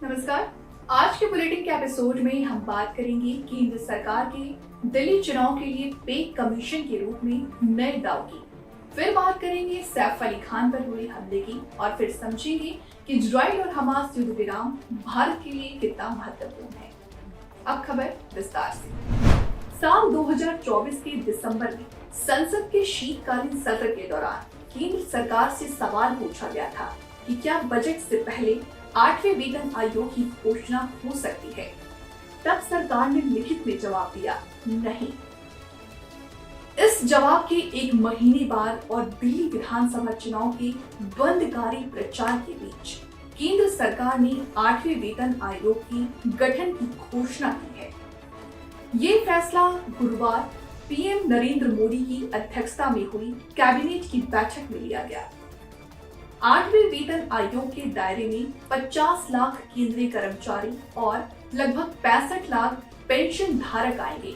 नमस्कार। आज के बुलेटिन के एपिसोड में हम बात करेंगे केंद्र सरकार के दिल्ली चुनाव के लिए पे कमीशन के रूप में नए दाव की। फिर बात करेंगे सैफ अली खान पर हुए हमले की और फिर समझेंगे कि इजराइल और हमास युद्ध विराम भारत के लिए कितना महत्वपूर्ण है। अब खबर विस्तार से। साल 2024 के दिसंबर में संसद के शीतकालीन सत्र के दौरान केंद्र सरकार से सवाल पूछा गया था कि क्या बजट से पहले 8वें वेतन आयोग की घोषणा हो सकती है। तब सरकार ने लिखित में जवाब दिया, नहीं। इस जवाब के एक महीने बाद और दिल्ली विधानसभा चुनाव के बंदकारी प्रचार के बीच केंद्र सरकार ने 8वें वेतन आयोग की गठन की घोषणा की है। ये फैसला गुरुवार पीएम नरेंद्र मोदी की अध्यक्षता में हुई कैबिनेट की बैठक में लिया गया। 8वें वेतन आयोग के दायरे में 50 लाख केंद्रीय कर्मचारी और लगभग 65 लाख पेंशन धारक आएंगे।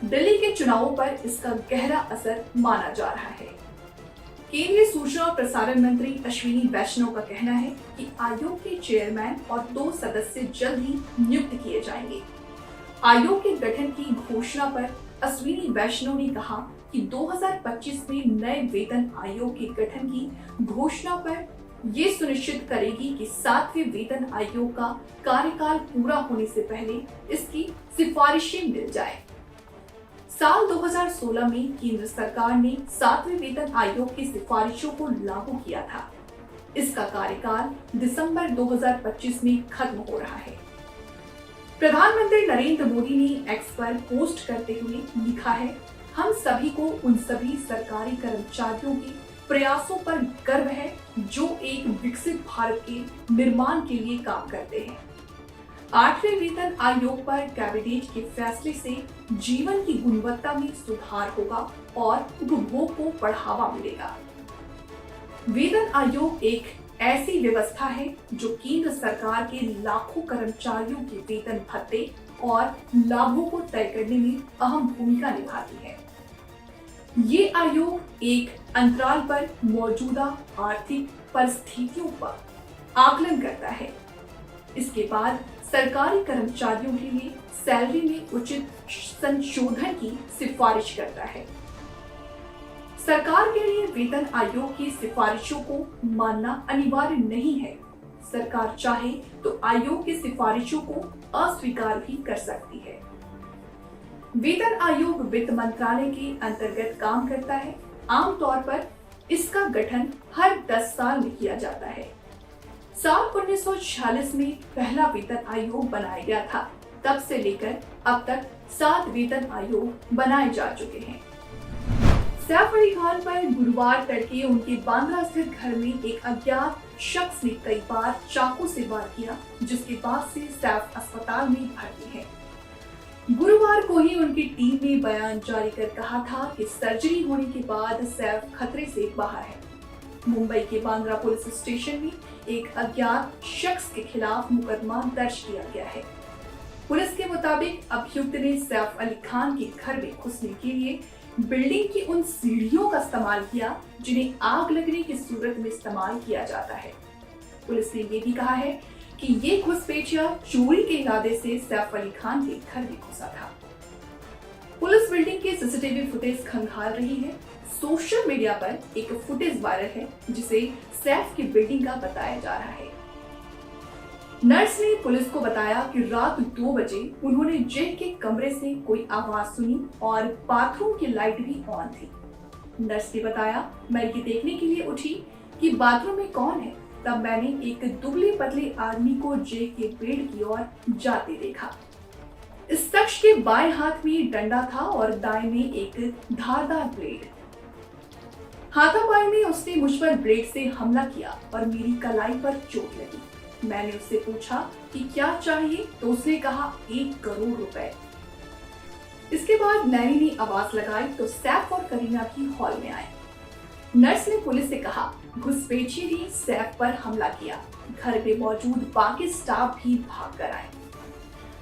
दिल्ली के चुनावों पर इसका गहरा असर माना जा रहा है। केंद्रीय सूचना और प्रसारण मंत्री अश्विनी वैष्णव का कहना है कि आयोग के चेयरमैन और 2 सदस्य जल्द ही नियुक्त किए जाएंगे। आयोग के गठन की घोषणा पर अश्विनी वैष्णव ने कहा कि 2025 में नए वेतन आयोग के गठन की घोषणा पर ये सुनिश्चित करेगी कि 7वें वेतन आयोग का कार्यकाल पूरा होने से पहले इसकी सिफारिशें मिल जाए। साल 2016 में केंद्र सरकार ने 7वें वेतन आयोग की सिफारिशों को लागू किया था। इसका कार्यकाल दिसंबर 2025 में खत्म हो रहा है। प्रधानमंत्री नरेंद्र मोदी ने एक्स पर पोस्ट करते हुए लिखा है, हम सभी को उन सभी सरकारी कर्मचारियों के प्रयासों पर गर्व है जो एक विकसित भारत के निर्माण के लिए काम करते हैं। 8वें वेतन आयोग पर कैबिनेट के फैसले से जीवन की गुणवत्ता में सुधार होगा और उपभोग को बढ़ावा मिलेगा। वेतन आयोग एक ऐसी व्यवस्था है जो केंद्र सरकार के लाखों कर्मचारियों के वेतन भत्ते और लाभों को तय करने में अहम भूमिका निभाती है। ये आयोग एक अंतराल पर मौजूदा आर्थिक परिस्थितियों पर आकलन करता है। इसके बाद सरकारी कर्मचारियों के लिए सैलरी में उचित संशोधन की सिफारिश करता है। सरकार के लिए वेतन आयोग की सिफारिशों को मानना अनिवार्य नहीं है। सरकार चाहे तो आयोग की सिफारिशों को अस्वीकार भी कर सकती है। वेतन आयोग वित्त मंत्रालय के अंतर्गत काम करता है। आमतौर पर इसका गठन हर 10 साल में किया जाता है। साल 1946 में पहला वेतन आयोग बनाया गया था। तब से लेकर अब तक 7 वेतन आयोग बनाए जा चुके हैं। सैफ अली खान पर गुरुवार तड़के उनके बांद्रा स्थित घर में एक अज्ञात शख्स ने कई बार चाकू से वार किया, जिसके बाद से सैफ अस्पताल में भर्ती है। गुरुवार को ही उनकी टीम ने बयान जारी कर कहा था कि सर्जरी होने के बाद सैफ खतरे से बाहर है। मुंबई के बांद्रा पुलिस स्टेशन में एक अज्ञात शख्स के खिलाफ मुकदमा दर्ज किया गया है। पुलिस के मुताबिक अभियुक्त ने सैफ अली खान के घर में घुसने के लिए बिल्डिंग की उन सीढ़ियों का इस्तेमाल किया जिन्हें आग लगने की सूरत में इस्तेमाल किया जाता है। पुलिस ने ये भी कहा है कि ये घुसपैठिया चोरी के इरादे से सैफ अली खान के घर में घुसा था। पुलिस बिल्डिंग के सीसीटीवी फुटेज खंगाल रही है। सोशल मीडिया पर एक फुटेज वायरल है जिसे सैफ की बिल्डिंग का बताया जा रहा है। नर्स ने पुलिस को बताया कि रात 2 बजे उन्होंने जेल के कमरे से कोई आवाज सुनी और बाथरूम की लाइट भी ऑन थी। नर्स ने बताया, मैं ये देखने के लिए उठी कि बाथरूम में कौन है। तब मैंने एक दुबले पतले आदमी को जेल के बेड की ओर जाते देखा। इस शख्स के बाएं हाथ में डंडा था और दाएं में एक धारदार ब्लेड। हाथापाई में उसने मुझ पर ब्लेड से हमला किया और मेरी कलाई पर चोट लगी। मैंने उससे पूछा कि क्या चाहिए, तो उसने कहा 1 करोड़ रुपए। इसके बाद नैनी ने आवाज लगाई तो सैफ और करीना भी हॉल में आए। नर्स ने पुलिस से कहा, घुसपैठिए ने सैफ पर हमला किया। घर में मौजूद बाकी स्टाफ भी भाग कर आए।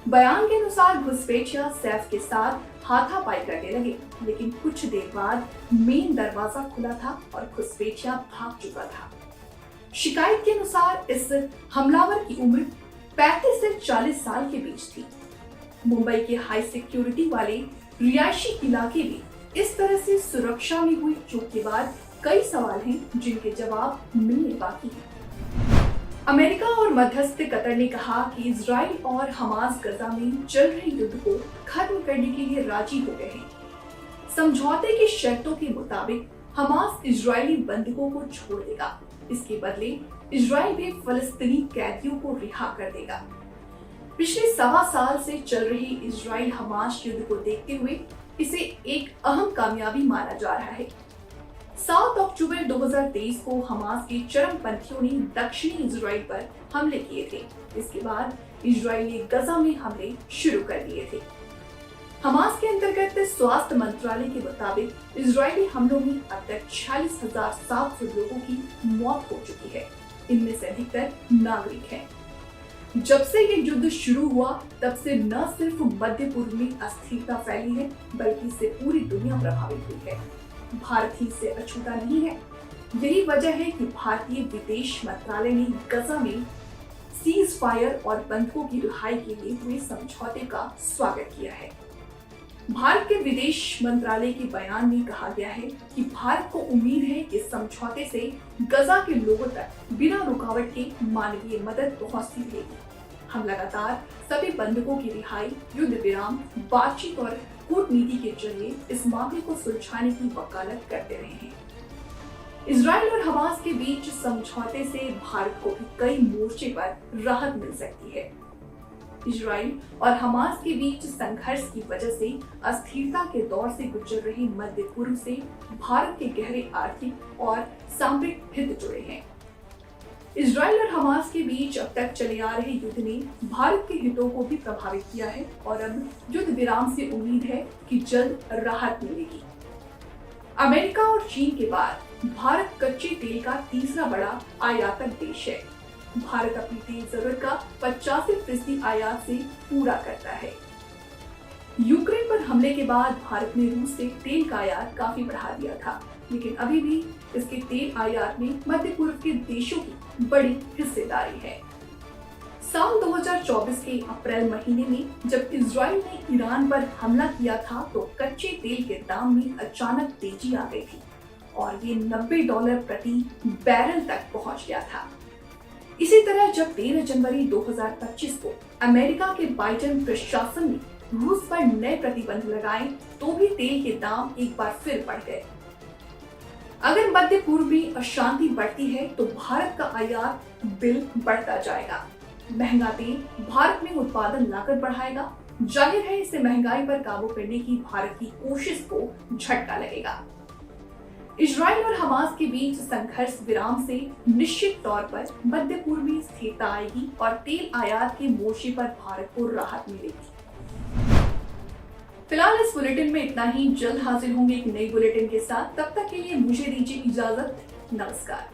बयान के अनुसार घुसपैठिया सैफ के साथ हाथापाई करने लगे, लेकिन कुछ देर बाद मेन दरवाजा खुला था और घुसपैठिया भाग चुका था। शिकायत के अनुसार इस हमलावर की उम्र 35 से 40 साल के बीच थी। मुंबई के हाई सिक्योरिटी वाले रिहायशी इलाके में इस तरह से सुरक्षा में हुई चूक के बाद कई सवाल हैं जिनके जवाब मिलने बाकी हैं। अमेरिका और मध्यस्थ कतर ने कहा कि इजराइल और हमास गजा में चल रहे युद्ध को खत्म करने के लिए राजी हो गए हैं। समझौते की शर्तों के मुताबिक हमास इजरायली बंधकों को छोड़ देगा। इसके बदले इजराइल भी फलस्तीनी कैदियों को रिहा कर देगा। पिछले 1.25 साल से चल रही इजराइल हमास युद्ध को देखते हुए इसे एक अहम कामयाबी माना जा रहा है। 7 अक्टूबर 2023 को हमास के चरमपंथियों ने दक्षिणी इजराइल पर हमले किए थे। इसके बाद इजराइल ने गजा में हमले शुरू कर दिए थे। हमास के अंतर्गत स्वास्थ्य मंत्रालय के मुताबिक इजरायली हमलों में अब तक 46,700 लोगों की मौत हो चुकी है। इनमें से अधिकतर नागरिक हैं। जब से ये युद्ध शुरू हुआ तब से न सिर्फ मध्य पूर्व में अस्थिरता फैली है बल्कि इससे पूरी दुनिया प्रभावित हुई है। भारत ही इससे अछूता नहीं है। यही वजह है कि भारतीय विदेश मंत्रालय ने गजा में सीज फायर और बंधकों की रिहाई के लिए हुए समझौते का स्वागत किया है। भारत के विदेश मंत्रालय के बयान में कहा गया है कि भारत को उम्मीद है कि समझौते से गजा के लोगों तक बिना रुकावट के मानवीय मदद पहुंचती रहेगी। हम लगातार सभी बंधकों की रिहाई, युद्ध विराम, बातचीत और कूटनीति के जरिए इस मामले को सुलझाने की वकालत करते रहे हैं। इजराइल और हमास के बीच समझौते से भारत को भी कई मोर्चे पर राहत मिल सकती है। इजराइल और हमास के बीच संघर्ष की वजह से अस्थिरता के दौर से गुजर रहे मध्य पूर्व से भारत के गहरे आर्थिक और सामरिक हित जुड़े हैं। इजराइल और हमास के बीच अब तक चले आ रहे युद्ध ने भारत के हितों को भी प्रभावित किया है और अब युद्ध विराम से उम्मीद है कि जल्द राहत मिलेगी। अमेरिका और चीन के बाद भारत कच्चे तेल का तीसरा बड़ा आयातक देश है। भारत अपनी तेल जरूरत का 85% आयात से पूरा करता है। यूक्रेन पर हमले के बाद भारत ने रूस से तेल का आयात काफी बढ़ा दिया था, लेकिन अभी भी इसके तेल आयात में मध्य पूर्व के देशों की बड़ी हिस्सेदारी है। साल 2024 के अप्रैल महीने में जब इजराइल ने ईरान पर हमला किया था तो कच्चे तेल के दाम में अचानक तेजी आ गई थी और ये $90 प्रति बैरल तक पहुंच गया था। इसी तरह जब 13 जनवरी 2025 को अमेरिका के बाइडेन प्रशासन ने रूस पर नए प्रतिबंध लगाए तो भी तेल के दाम एक बार फिर बढ़ गए। अगर मध्य पूर्व में अशांति बढ़ती है तो भारत का आयात बिल बढ़ता जाएगा। महंगा तेल भारत में उत्पादन लागत बढ़ाएगा। जाहिर है इससे महंगाई पर काबू करने की भारत की कोशिश को झटका लगेगा। इजराइल और हमास के बीच संघर्ष विराम से निश्चित तौर पर मध्य पूर्व में स्थिरता आएगी और तेल आयात के मोर्चे पर भारत को राहत मिलेगी। फिलहाल इस बुलेटिन में इतना ही। जल्द हाजिर होंगे एक नई बुलेटिन के साथ। तब तक के लिए मुझे दीजिए इजाजत। नमस्कार।